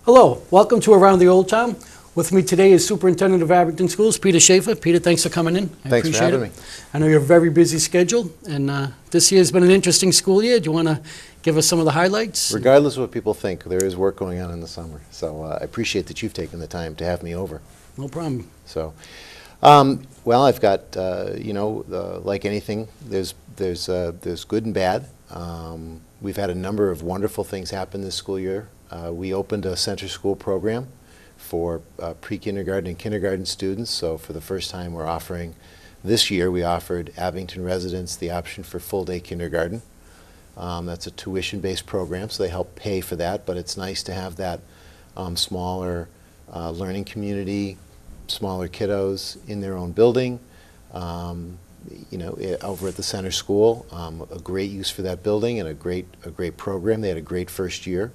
Hello, welcome to Around the Old Town. With me today is Superintendent of Abington Schools, Peter Schaefer. Peter, thanks for coming in. Thanks for having me. I know you're very busy scheduled, and this year's been an interesting school year. Do you want to give us some of the highlights? Regardless of what people think, there is work going on in the summer. So I appreciate that you've taken the time to have me over. No problem. So, well, I've got, like anything, there's good and bad. We've had a number of wonderful things happen this school year. We opened a center school program for pre-kindergarten and kindergarten students. So for the first time this year we offered Abington residents the option for full-day kindergarten. That's a tuition-based program, so they help pay for that, but it's nice to have that smaller learning community, smaller kiddos in their own building. Over at the center school, a great use for that building and a great program. They had a great first year.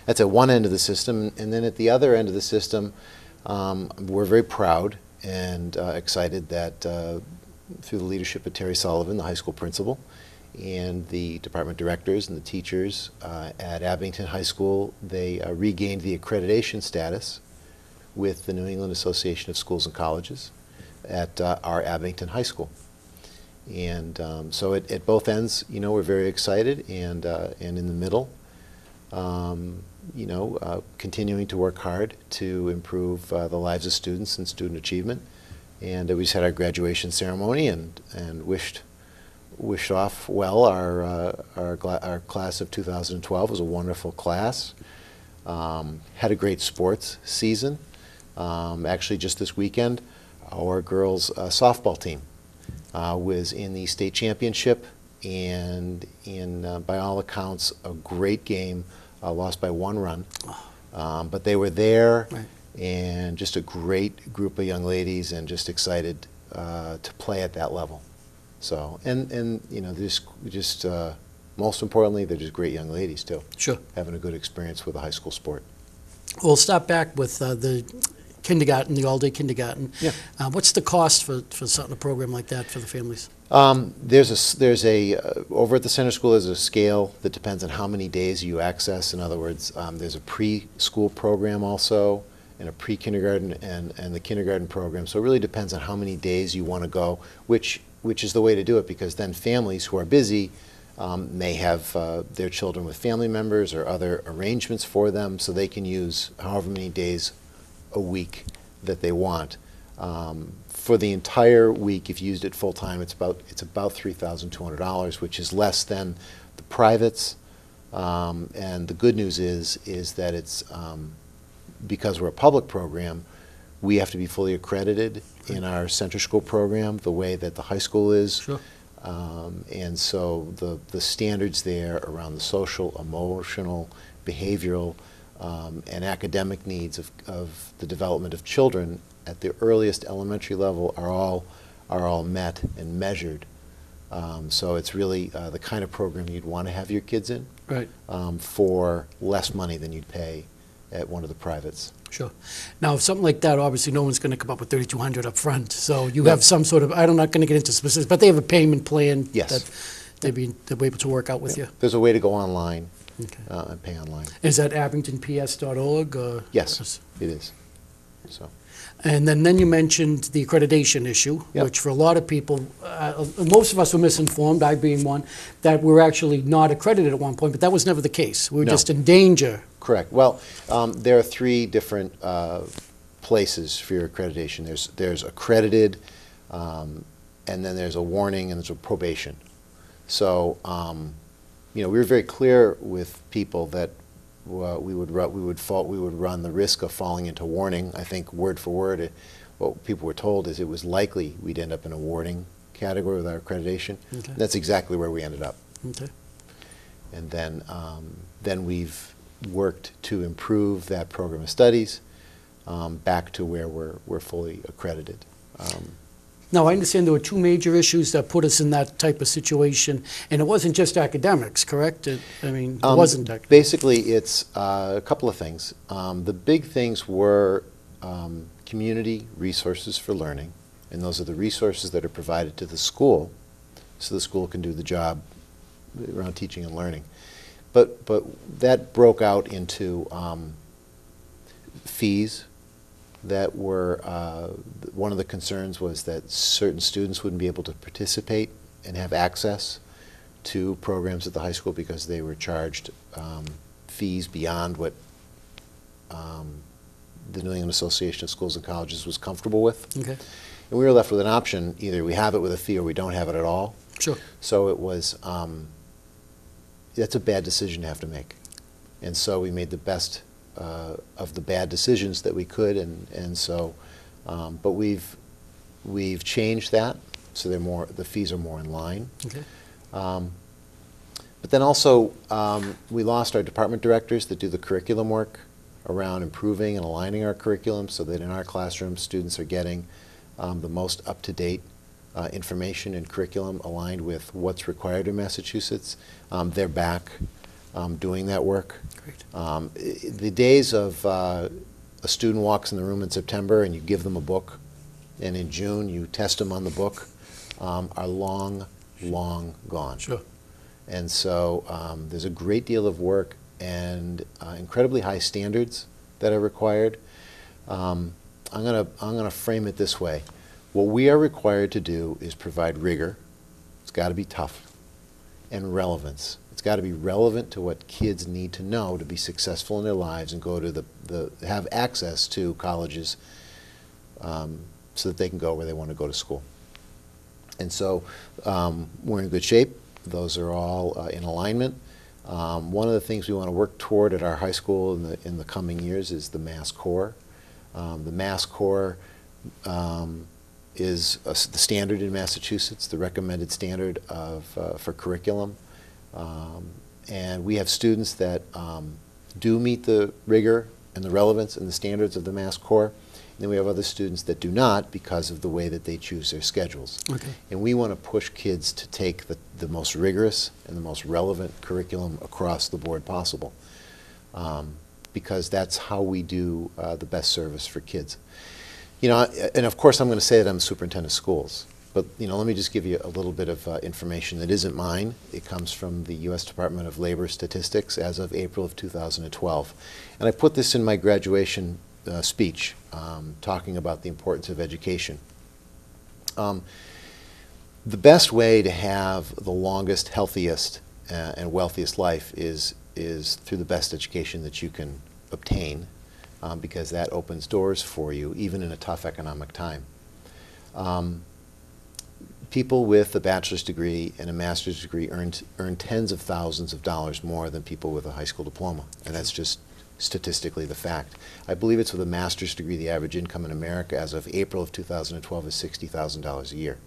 That's at one end of the system, and then at the other end of the system, we're very proud and excited that through the leadership of Terry Sullivan, the high school principal, and the department directors and the teachers at Abington High School, they regained the accreditation status with the New England Association of Schools and Colleges at our Abington High School. And so at both ends, we're very excited, and in the middle, continuing to work hard to improve the lives of students and student achievement. And we just had our graduation ceremony and wished off well our class of 2012. It was a wonderful class. Had a great sports season. Actually, just this weekend, our girls' softball team was in the state championship, and by all accounts, a great game. Lost by 1 run, but they were there, right, and just a great group of young ladies, and just excited to play at that level. So, just most importantly, they're just great young ladies too. Sure. Having a good experience with a high school sport. We'll start back with the kindergarten, the all-day kindergarten. Yeah. What's the cost for starting a program like that for the families? There's a over at the center school, there's a scale that depends on how many days you access. In other words, there's a preschool program also, and a pre-kindergarten and the kindergarten program. So it really depends on how many days you want to go, which is the way to do it, because then families who are busy may have their children with family members or other arrangements for them, so they can use however many days a week that they want. For the entire week, if you used it full time, it's about $3,200, which is less than the privates. And the good news is that it's because we're a public program, we have to be fully accredited in our center school program the way that the high school is. Sure. And so the standards there around the social, emotional, behavioral, and academic needs of the development of children at the earliest elementary level are all met and measured. So it's really the kind of program you'd want to have your kids in, right, for less money than you'd pay at one of the privates. Sure. Now, if something like that, obviously no one's going to come up with $3,200 up front. So you have some sort of, I'm not going to get into specifics, but they have a payment plan. Yes. That they'll be able to work out with you. There's a way to go online. Okay. And pay online. Is that abingtonps.org? Yes, it is. So. And then you mentioned the accreditation issue, Yep. which for a lot of people, most of us were misinformed, I being one, that we're actually not accredited at one point, but that was never the case. We were No. just in danger. Correct. Well, there are 3 different places for your accreditation. There's accredited, and then there's a warning, and there's a probation. So, we were very clear with people that we would run the risk of falling into warning. I think word for word, what people were told is it was likely we'd end up in a warning category with our accreditation. Okay. That's exactly where we ended up. Okay. And then we've worked to improve that program of studies back to where we're fully accredited. Now, I understand there were 2 major issues that put us in that type of situation, and it wasn't just academics, correct? It wasn't academics. Basically, it's a couple of things. The big things were community resources for learning, and those are the resources that are provided to the school so the school can do the job around teaching and learning. But that broke out into fees that were, one of the concerns was that certain students wouldn't be able to participate and have access to programs at the high school because they were charged fees beyond what the New England Association of Schools and Colleges was comfortable with. Okay, And we were left with an option: either we have it with a fee or we don't have it at all. sure. So it was, that's a bad decision to have to make. And so we made the best of the bad decisions that we could, and so, but we've changed that, so the fees are more in line. Okay, But then also, we lost our department directors that do the curriculum work around improving and aligning our curriculum so that in our classrooms, students are getting the most up-to-date information and curriculum aligned with what's required in Massachusetts. They're back doing that work. great. The days of a student walks in the room in September and you give them a book, and in June you test them on the book, are long, long gone. Sure. And so there's a great deal of work and incredibly high standards that are required. I'm gonna frame it this way. What we are required to do is provide rigor. It's got to be tough, and relevance. It's got to be relevant to what kids need to know to be successful in their lives and go to have access to colleges so that they can go where they want to go to school. And so we're in good shape. Those are all in alignment. One of the things we want to work toward at our high school in the coming years is the Mass Core. The Mass Core is the standard in Massachusetts, the recommended standard for curriculum. And we have students that do meet the rigor and the relevance and the standards of the Mass Core. And then we have other students that do not because of the way that they choose their schedules. Okay, And we want to push kids to take the most rigorous and the most relevant curriculum across the board possible, because that's how we do the best service for kids. You know, and of course I'm going to say that I'm the superintendent of schools, but you know, let me just give you a little bit of information that isn't mine. It comes from the U.S. Department of Labor statistics as of April of 2012. And I put this in my graduation speech, talking about the importance of education. The best way to have the longest, healthiest, and wealthiest life is through the best education that you can obtain, because that opens doors for you, even in a tough economic time. People with a bachelor's degree and a master's degree earn tens of thousands of dollars more than people with a high school diploma, and that's just statistically the fact. I believe it's with a master's degree, the average income in America as of April of 2012 is $60,000 a year.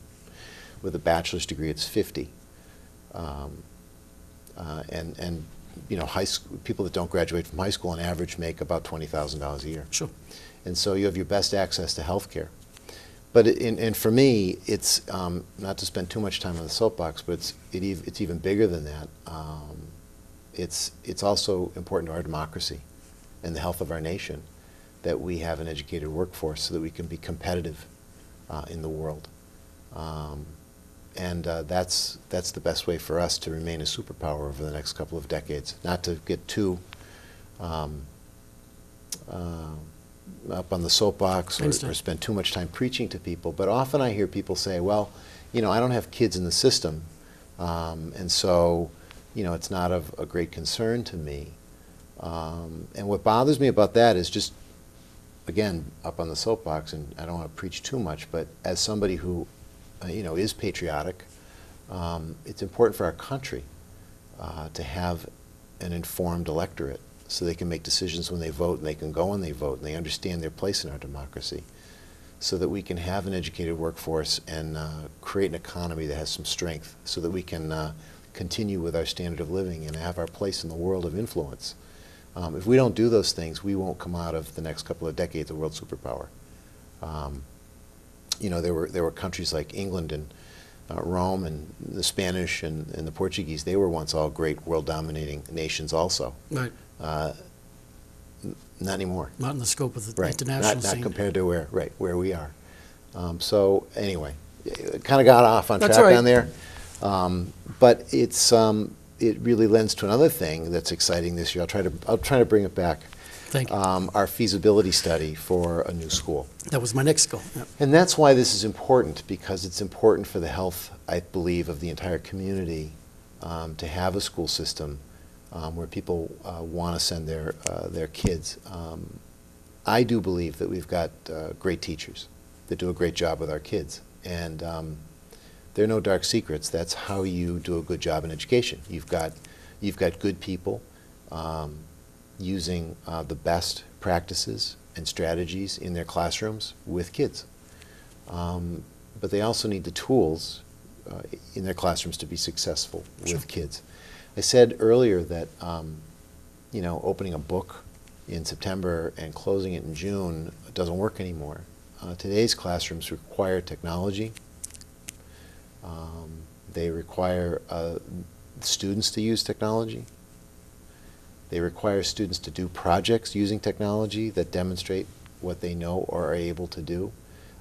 With a bachelor's degree, it's $50,000. And you know, people that don't graduate from high school on average make about $20,000 a year. sure. And so you have your best access to health care. But and for me, it's not to spend too much time on the soapbox, but it's even bigger than that. It's also important to our democracy and the health of our nation that we have an educated workforce so that we can be competitive in the world. And that's the best way for us to remain a superpower over the next couple of decades. Not to get too up on the soapbox or spend too much time preaching to people, but often I hear people say, well, you know, I don't have kids in the system, and so, you know, it's not of a great concern to me. And what bothers me about that is just, again, up on the soapbox, and I don't want to preach too much, but as somebody who you know, is patriotic, it's important for our country to have an informed electorate so they can make decisions when they vote, and they can go when they vote, and they understand their place in our democracy, so that we can have an educated workforce and create an economy that has some strength so that we can continue with our standard of living and have our place in the world of influence. If we don't do those things, we won't come out of the next couple of decades a world superpower. You know, there were countries like England and Rome and the Spanish and the Portuguese. They were once all great world-dominating nations also. Right. Not anymore. Not in the scope of the Right. international Not scene. compared to where we are. So anyway, kind of got off on That's track all right. on there. But it's it really lends to another thing that's exciting this year. I'll try to bring it back. Thank you. Our feasibility study for a new school. That was my next goal. Yeah. And that's why this is important, because it's important for the health, I believe, of the entire community to have a school system where people want to send their kids. I do believe that we've got great teachers that do a great job with our kids. And there are no dark secrets. That's how you do a good job in education. You've got good people using the best practices and strategies in their classrooms with kids. But they also need the tools in their classrooms to be successful with kids. I said earlier that opening a book in September and closing it in June doesn't work anymore. Today's classrooms require technology. They require students to use technology. They require students to do projects using technology that demonstrate what they know or are able to do.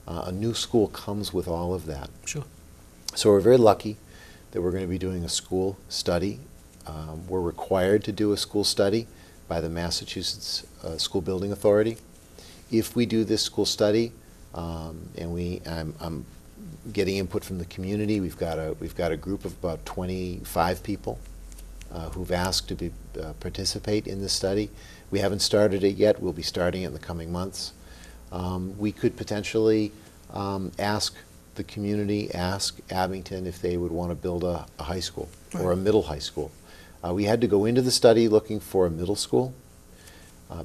A new school comes with all of that. Sure. So we're very lucky that we're going to be doing a school study. We're required to do a school study by the Massachusetts School Building Authority. If we do this school study, and I'm getting input from the community, we've got a group of about 25 people who've asked to participate in this study. We haven't started it yet. We'll be starting it in the coming months. We could potentially ask the community, ask Abington if they would want to build a high school or a middle high school. We had to go into the study looking for a middle school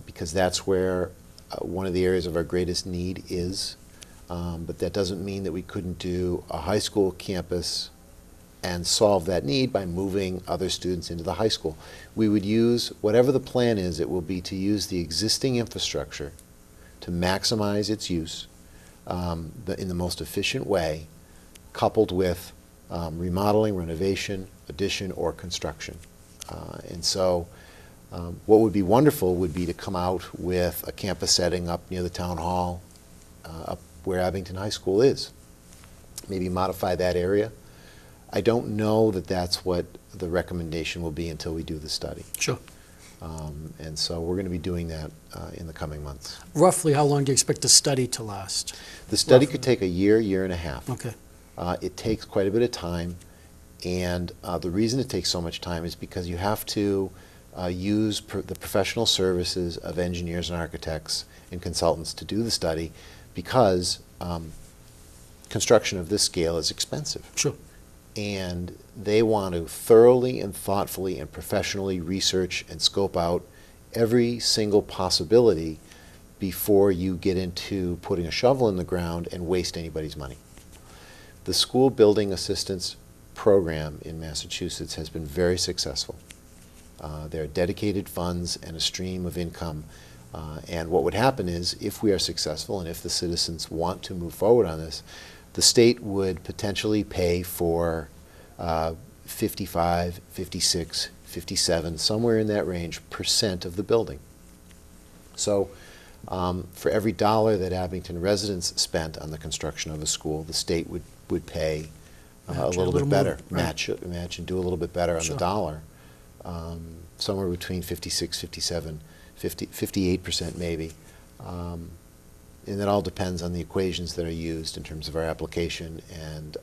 because that's where one of the areas of our greatest need is. But that doesn't mean that we couldn't do a high school campus and solve that need by moving other students into the high school. We would use, whatever the plan is, it will be to use the existing infrastructure to maximize its use in the most efficient way, coupled with remodeling, renovation, addition, or construction. And so what would be wonderful would be to come out with a campus setting up near the town hall, up where Abington High School is. Maybe modify that area. I don't know that that's what the recommendation will be until we do the study. Sure. And so we're going to be doing that in the coming months. Roughly, how long do you expect the study to last? The study could take a year, year and a half. Okay. It takes quite a bit of time, and the reason it takes so much time is because you have to use the professional services of engineers and architects and consultants to do the study, because construction of this scale is expensive. Sure. And they want to thoroughly and thoughtfully and professionally research and scope out every single possibility before you get into putting a shovel in the ground and waste anybody's money. The school building assistance program in Massachusetts has been very successful. There are dedicated funds and a stream of income. And what would happen is, if we are successful and if the citizens want to move forward on this, the state would potentially pay for 55, 56, 57, somewhere in that range, % of the building. So for every dollar that Abington residents spent on the construction of a school, the state would pay a little bit better, more, match and do a little bit better on Sure. the dollar, somewhere between 56, 57, 58% maybe. And that all depends on the equations that are used in terms of our application and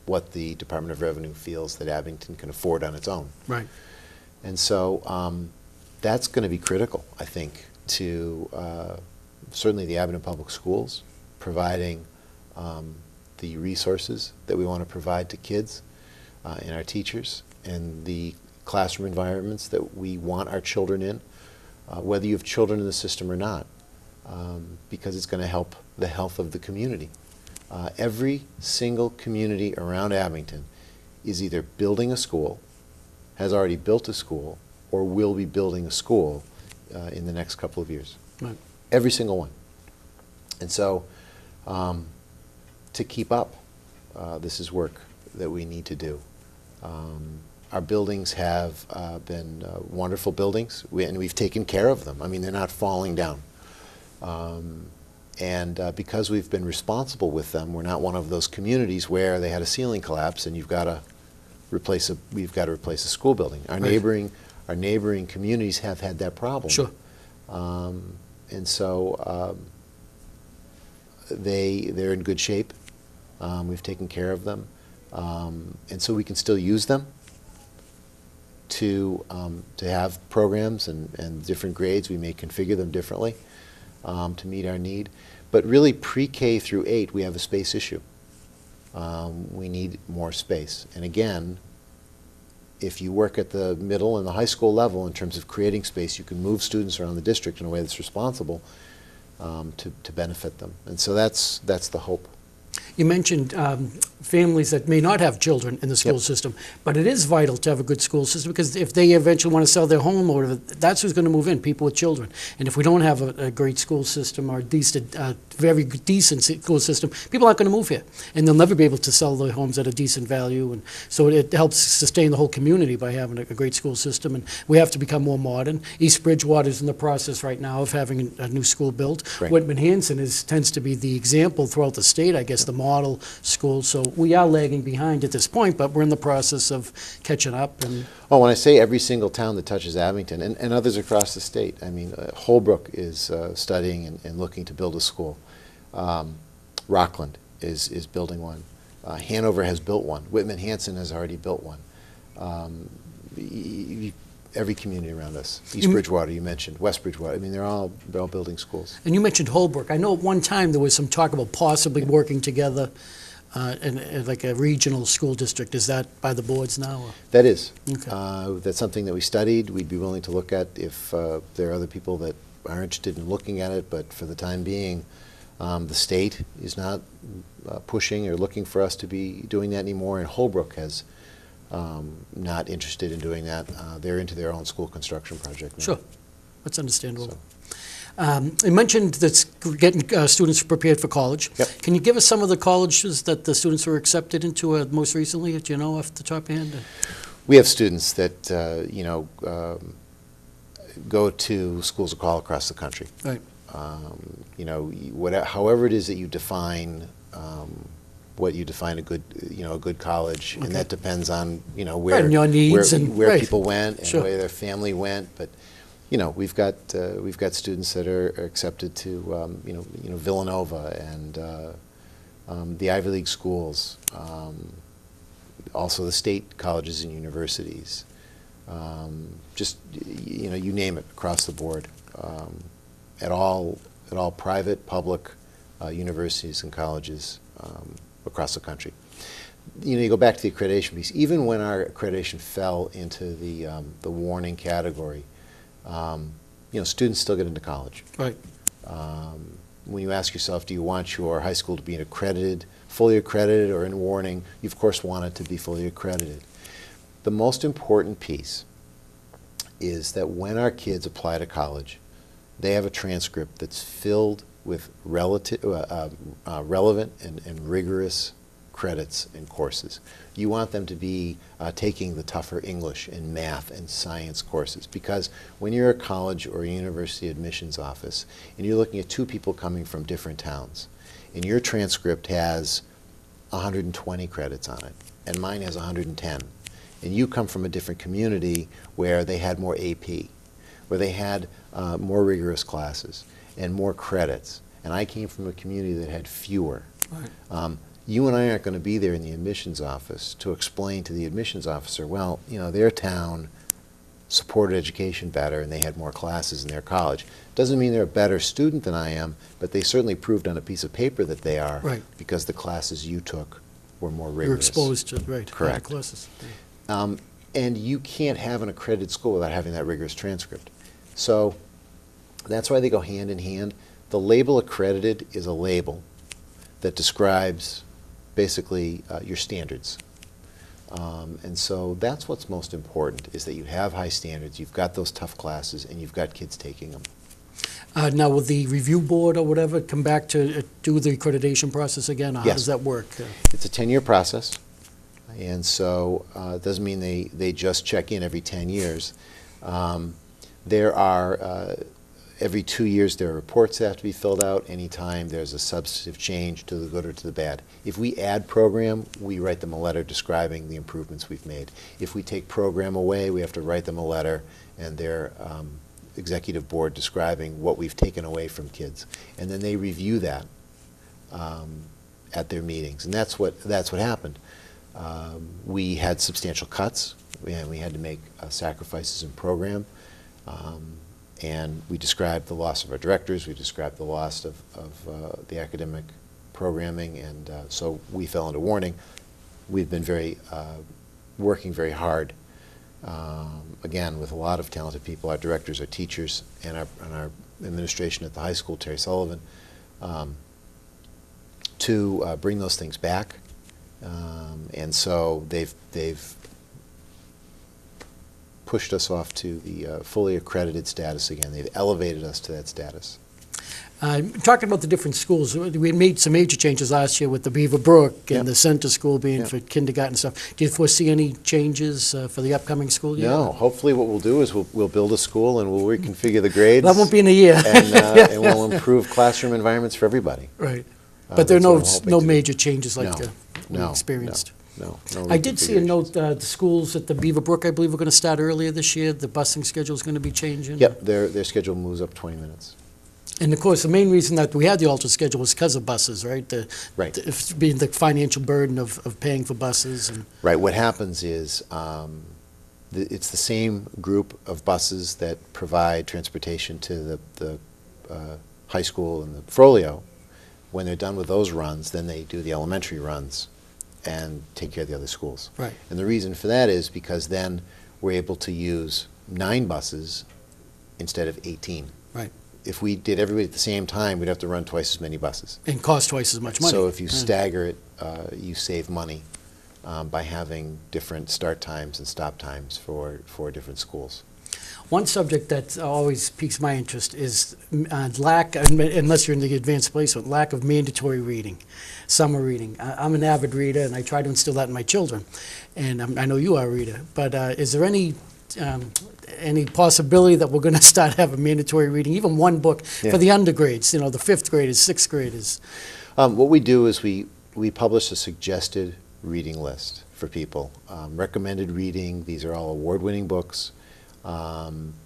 what the Department of Revenue feels that Abington can afford on its own. Right. And so that's going to be critical, I think, to certainly the Abington Public Schools, providing the resources that we want to provide to kids and our teachers, and the classroom environments that we want our children in, whether you have children in the system or not, because it's going to help the health of the community. Every single community around Abington is either building a school, has already built a school, or will be building a school in the next couple of years. Right. Every single one. And so to keep up, this is work that we need to do. Our buildings have been wonderful buildings, and we've taken care of them. I mean, they're not falling down. And because we've been responsible with them, we're not one of those communities where they had a ceiling collapse and you've got to we've got to replace a school building. Our neighboring communities have had that problem. Sure. And so they're in good shape. We've taken care of them. And so we can still use them to have programs and different grades. We may configure them differently to meet our need. But really, pre-K through 8, we have a space issue. We need more space. And again, if you work at the middle and the high school level in terms of creating space, you can move students around the district in a way that's responsible to benefit them. And so that's the hope. You mentioned families that may not have children in the school system, but it is vital to have a good school system, because if they eventually want to sell their home or whatever, that's who's going to move in, people with children. And if we don't have a great school system or a very decent school system, people aren't going to move here. And they'll never be able to sell their homes at a decent value. And so it helps sustain the whole community by having a great school system. And we have to become more modern. East Bridgewater is in the process right now of having a new school built. Right. Whitman-Hanson tends to be the example throughout the state, I guess, the model school. So we are lagging behind at this point, but we're in the process of catching up. And when I say every single town that touches Abington, and others across the state, I mean, Holbrook is studying and looking to build a school. Rockland is building one. Hanover has built one. Whitman-Hanson has already built one. Every community around us. East Bridgewater, you mentioned. West Bridgewater. I mean, they're all building schools. And you mentioned Holbrook. I know at one time there was some talk about possibly working together in like a regional school district. Is that by the boards now? Or? That is. Okay. That's something that we studied. We'd be willing to look at if there are other people that are interested in looking at it, but for the time being, the state is not pushing or looking for us to be doing that anymore, and Holbrook has not interested in doing that. They're into their own school construction project now. Sure. That's understandable. You mentioned that's getting students prepared for college. Yep. Can you give us some of the colleges that the students were accepted into most recently? Do you know off the top of your hand? We have students that go to schools all across the country. Right. However it is that you define what you define a good college, and that depends on where Right, and your needs where right. people went and Sure. where their family went. But we've got students that are accepted to Villanova and the Ivy League schools, also the state colleges and universities. Just you name it, across the board, at all private, public universities and colleges across the country. You go back to the accreditation piece. Even when our accreditation fell into the warning category, students still get into college. Right. When you ask yourself, do you want your high school to be fully accredited, or in warning, you of course want it to be fully accredited. The most important piece is that when our kids apply to college, they have a transcript that's filled with relevant and rigorous credits and courses. You want them to be taking the tougher English and math and science courses, because when you're a college or a university admissions office and you're looking at two people coming from different towns, and your transcript has 120 credits on it and mine has 110, and you come from a different community where they had more AP, where they had more rigorous classes and more credits, and I came from a community that had fewer. Right. You and I aren't going to be there in the admissions office to explain to the admissions officer, well, their town supported education better and they had more classes in their college. Doesn't mean they're a better student than I am, but they certainly proved on a piece of paper that they are, right. because the classes you took were more rigorous. You're exposed to Correct. higher classes. And you can't have an accredited school without having that rigorous transcript. So that's why they go hand in hand. The label accredited is a label that describes basically your standards. And so that's what's most important, is that you have high standards, you've got those tough classes, and you've got kids taking them. Now, will the review board or whatever come back to do the accreditation process again? Or how Yes. does that work? It's a 10-year process, and so it doesn't mean they just check in every 10 years. There are, Every 2 years, there are reports that have to be filled out anytime there's a substantive change to the good or to the bad. If we add program, we write them a letter describing the improvements we've made. If we take program away, we have to write them a letter and their executive board describing what we've taken away from kids. And then they review that at their meetings. And that's what happened. We had substantial cuts, and we had to make sacrifices in program. And we described the loss of our directors, we described the loss of the academic programming, and so we fell into warning. We've been working very hard, again, with a lot of talented people, our directors, our teachers, and our administration at the high school, Terry Sullivan, to bring those things back. And so they've pushed us off to the fully accredited status again. They've elevated us to that status. Talking about the different schools, we made some major changes last year with the Beaver Brook and Yep. the center school being Yep. for kindergarten stuff. Do you foresee any changes for the upcoming school year? No, hopefully what we'll do is we'll build a school and we'll reconfigure the grades. That won't be in a year. And we'll improve classroom environments for everybody. Right. But there are That's what I'm hoping no to do. major changes like No, we no, experienced. No I did see a reconfigurations. note, the schools at the Beaver Brook, I believe, are going to start earlier this year. The busing schedule is going to be changing. Yep, their schedule moves up 20 minutes. And of course, the main reason that we had the altered schedule was because of buses, right? Right. Being the financial burden of paying for buses and. Right, what happens is it's the same group of buses that provide transportation to the high school and the Frollo. When they're done with those runs, then they do the elementary runs and take care of the other schools. Right. And the reason for that is because then we're able to use 9 buses instead of 18. Right. If we did everybody at the same time, we'd have to run twice as many buses. And cost twice as much money. So if you Yeah. stagger it, you save money by having different start times and stop times for different schools. One subject that always piques my interest is lack, unless you're in the advanced placement, lack of mandatory reading, summer reading. I'm an avid reader, and I try to instill that in my children, and I know you are a reader. But is there any possibility that we're going to start having mandatory reading, even one book Yeah. for the undergrades, the 5th graders, 6th graders? What we do is we publish a suggested reading list for people. Recommended reading, these are all award-winning books.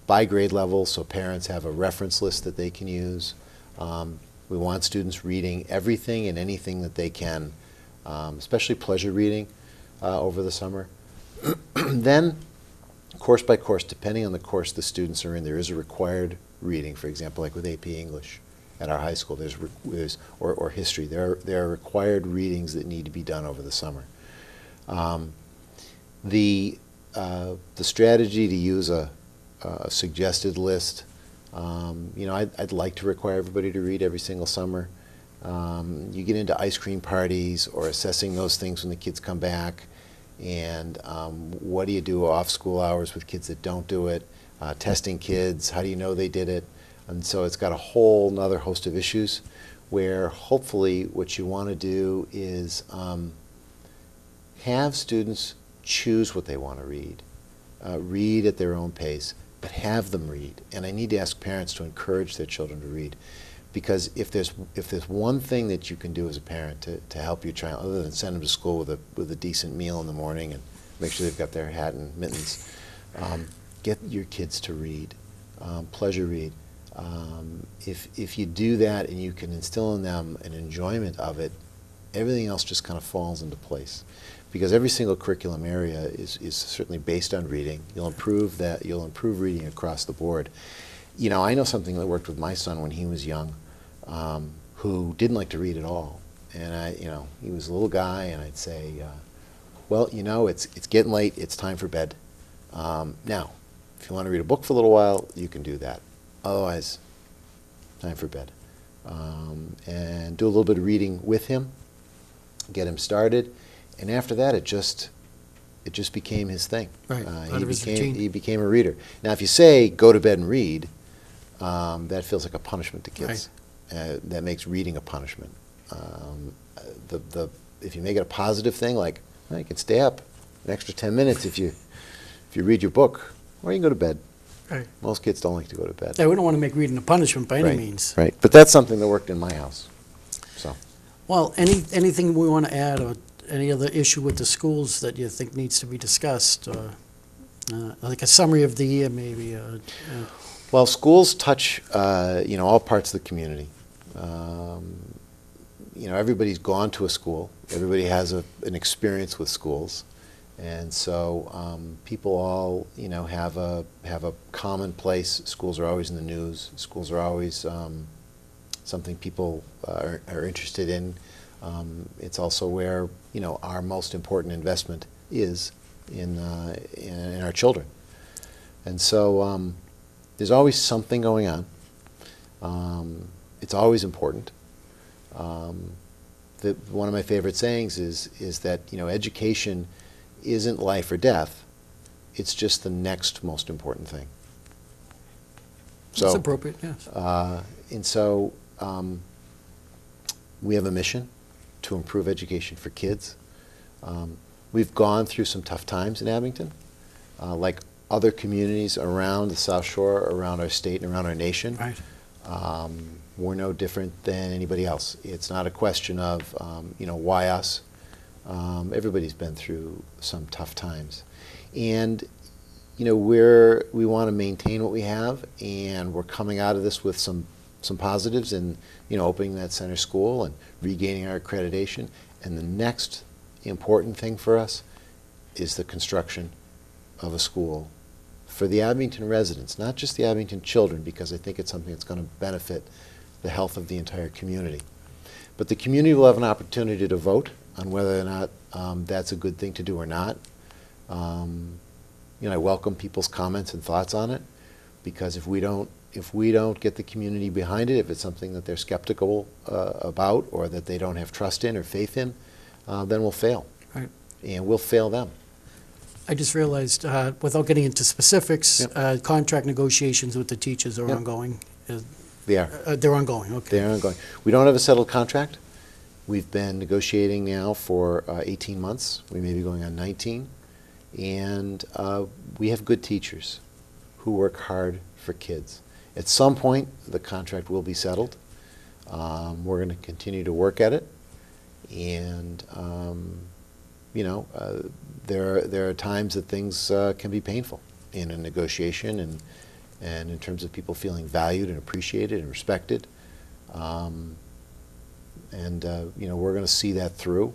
By grade level, so parents have a reference list that they can use. We want students reading everything and anything that they can, especially pleasure reading over the summer. Then, course by course, depending on the course the students are in, there is a required reading. For example, like with AP English at our high school, or history. There are required readings that need to be done over the summer. The strategy to use a suggested list, I'd like to require everybody to read every single summer. You get into ice cream parties or assessing those things when the kids come back, and what do you do off school hours with kids that don't do it, testing kids, how do you know they did it? And so it's got a whole nother host of issues where hopefully what you want to do is have students choose what they want to read, read at their own pace, but have them read. And I need to ask parents to encourage their children to read, because if there's one thing that you can do as a parent to help your child, other than send them to school with a decent meal in the morning and make sure they've got their hat and mittens, get your kids to read, pleasure read. If you do that and you can instill in them an enjoyment of it, everything else just kind of falls into place. Because every single curriculum area is certainly based on reading. You'll improve reading across the board. I know something that worked with my son when he was young, who didn't like to read at all. And he was a little guy, and I'd say, well, it's getting late, it's time for bed. Now, if you want to read a book for a little while, you can do that. Otherwise, time for bed. And do a little bit of reading with him, get him started. And after that, it just became his thing. Right, part of his routine. He became a reader. Now, if you say, go to bed and read, that feels like a punishment to kids. Right. That makes reading a punishment. If you make it a positive thing, like, well, you can stay up an extra 10 minutes if you read your book, or you can go to bed. Right. Most kids don't like to go to bed. Yeah, we don't want to make reading a punishment by any Right, means. Right, but that's something that worked in my house, so. Well, anything we want to add, or any other issue with the schools that you think needs to be discussed, or like a summary of the year, maybe? Well, schools touch, all parts of the community. Everybody's gone to a school. Everybody has an experience with schools. And so people all, have a common place. Schools are always in the news. Schools are always something people are interested in. It's also where, our most important investment is in our children. And so there's always something going on. It's always important. One of my favorite sayings is that, education isn't life or death. It's just the next most important thing. That's appropriate, yes. And so we have a mission to improve education for kids. We've gone through some tough times in Abington, like other communities around the South Shore, around our state, and around our nation. Right. We're no different than anybody else. It's not a question of, why us? Everybody's been through some tough times. And, we want to maintain what we have, and we're coming out of this with some positives and, opening that center school and regaining our accreditation. And the next important thing for us is the construction of a school for the Abington residents, not just the Abington children, because I think it's something that's going to benefit the health of the entire community. But the community will have an opportunity to vote on whether or not that's a good thing to do or not. I welcome people's comments and thoughts on it, because if we don't get the community behind it, if it's something that they're skeptical about, or that they don't have trust in or faith in, then we'll fail. Right. And we'll fail them. I just realized, without getting into specifics, Yep. Contract negotiations with the teachers are Yep. ongoing. They are. They're ongoing, okay. They're ongoing. We don't have a settled contract. We've been negotiating now for 18 months. We may be going on 19. And we have good teachers who work hard for kids. At some point, the contract will be settled. We're going to continue to work at it. And, there are times that things can be painful in a negotiation, and in terms of people feeling valued and appreciated and respected. We're going to see that through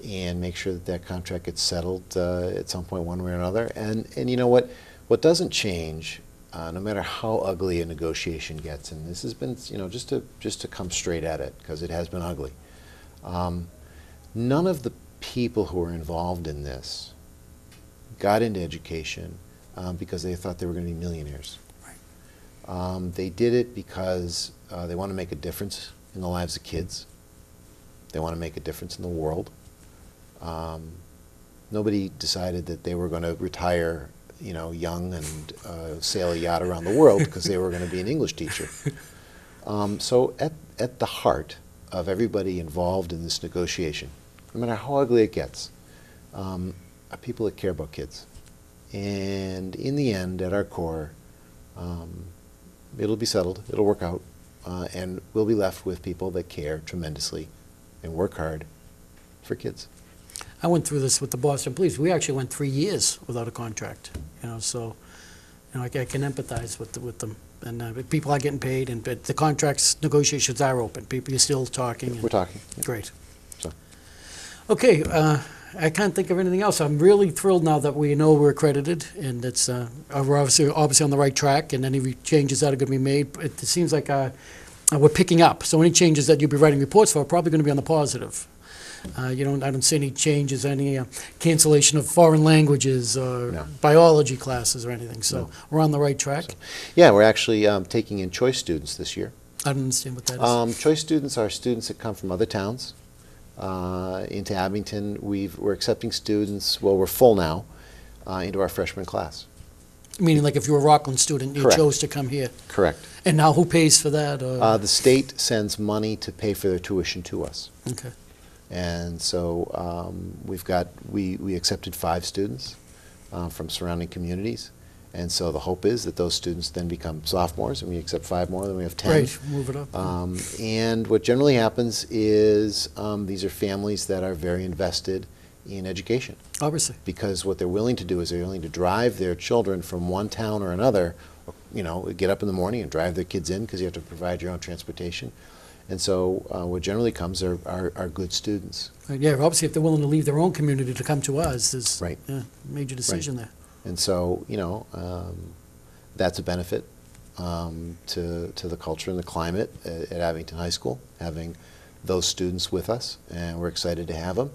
and make sure that that contract gets settled at some point, one way or another. And you know what? What doesn't change, no matter how ugly a negotiation gets, and this has been, just to come straight at it, because it has been ugly. None of the people who were involved in this got into education because they thought they were going to be millionaires. Right. They did it because they want to make a difference in the lives of kids. They want to make a difference in the world. Nobody decided that they were going to retire, young and sail a yacht around the world because they were going to be an English teacher. So at the heart of everybody involved in this negotiation, no matter how ugly it gets, are people that care about kids. And in the end, at our core, it'll be settled, it'll work out, and we'll be left with people that care tremendously and work hard for kids. I went through this with the Boston Police. We actually went 3 years without a contract, so I can empathize with them. And people are getting paid, but the contracts negotiations are open. People are still talking. And We're talking. Yeah. Great. So. Okay, I can't think of anything else. I'm really thrilled now that we know we're accredited, and it's we're obviously on the right track, and any changes that are going to be made. It seems like we're picking up. So any changes that you'll be writing reports for are probably going to be on the positive. I don't see any changes, any cancellation of foreign languages or No. biology classes or anything. So No. we're on the right track. Yeah, we're actually taking in choice students this year. I don't understand what that is. Choice students are students that come from other towns into Abington. We're accepting students, well, we're full now, into our freshman class. Meaning, like if you're a Rockland student, you Correct. chose to come here. Correct. And now who pays for that? The state sends money to pay for their tuition to us. Okay. And so we accepted 5 students from surrounding communities, And so the hope is that those students then become sophomores, and we accept 5 more, then we have 10. Great, move it up. And what generally happens is these are families that are very invested in education, Obviously. because what they're willing to do is they're willing to drive their children from one town or another, get up in the morning and drive their kids in because you have to provide your own transportation. And so what generally comes are good students. Yeah, obviously, if they're willing to leave their own community to come to us, there's Right. a major decision there. And so, that's a benefit to the culture and the climate at Abington High School, having those students with us, and we're excited to have them.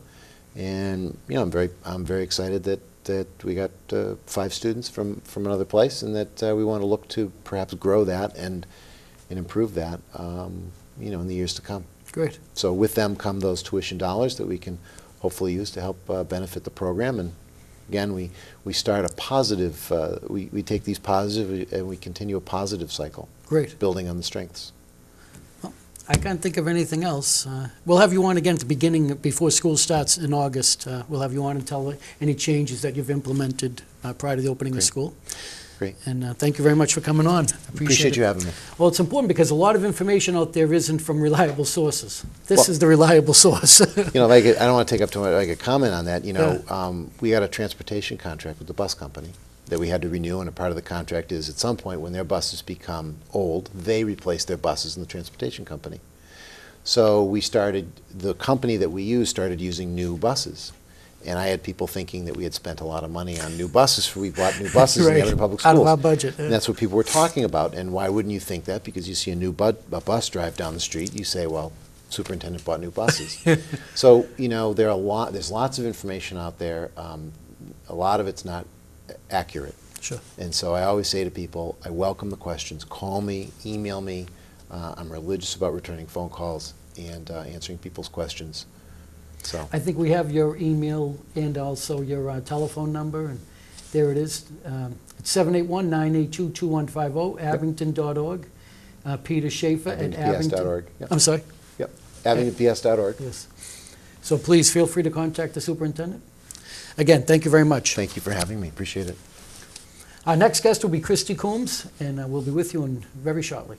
And I'm very excited that we got 5 students from another place, and that we want to look to perhaps grow that and improve that, in the years to come. Great. So with them come those tuition dollars that we can hopefully use to help benefit the program. And again, we start a positive, we take these positive and we continue a positive cycle, Great. building on the strengths. I can't think of anything else. We'll have you on again at the beginning, before school starts in August. We'll have you on and tell any changes that you've implemented prior to the opening of Great. school. Great. And thank you very much for coming on. Appreciate you having me. Well, it's important because a lot of information out there isn't from reliable sources. This Well- is the reliable source. I don't want to take up too much, I could comment on that. We got a transportation contract with the bus company that we had to renew, and a part of the contract is at some point when their buses become old, they replace their buses in the transportation company. So the company that we use started using new buses. And I had people thinking that we had spent a lot of money on new buses. We bought new buses in the Right. Abington Public Schools. Out of our budget. And that's what people were talking about. And why wouldn't you think that? Because you see a new a bus drive down the street, you say, well, superintendent bought new buses. So, there's lots of information out there. A lot of it's not accurate. Sure. And so I always say to people, I welcome the questions. Call me, email me. I'm religious about returning phone calls and answering people's questions. So I think we have your email and also your telephone number, and there it is. It's 781-982-2150, abington.org. Peter Schaefer at Abington. abingtonps.org. Yep. I'm sorry? Yep. abingtonps.org. Yes. So please feel free to contact the superintendent. Again, thank you very much. Thank you for having me. Appreciate it. Our next guest will be Christy Coombs, and we'll be with you very shortly.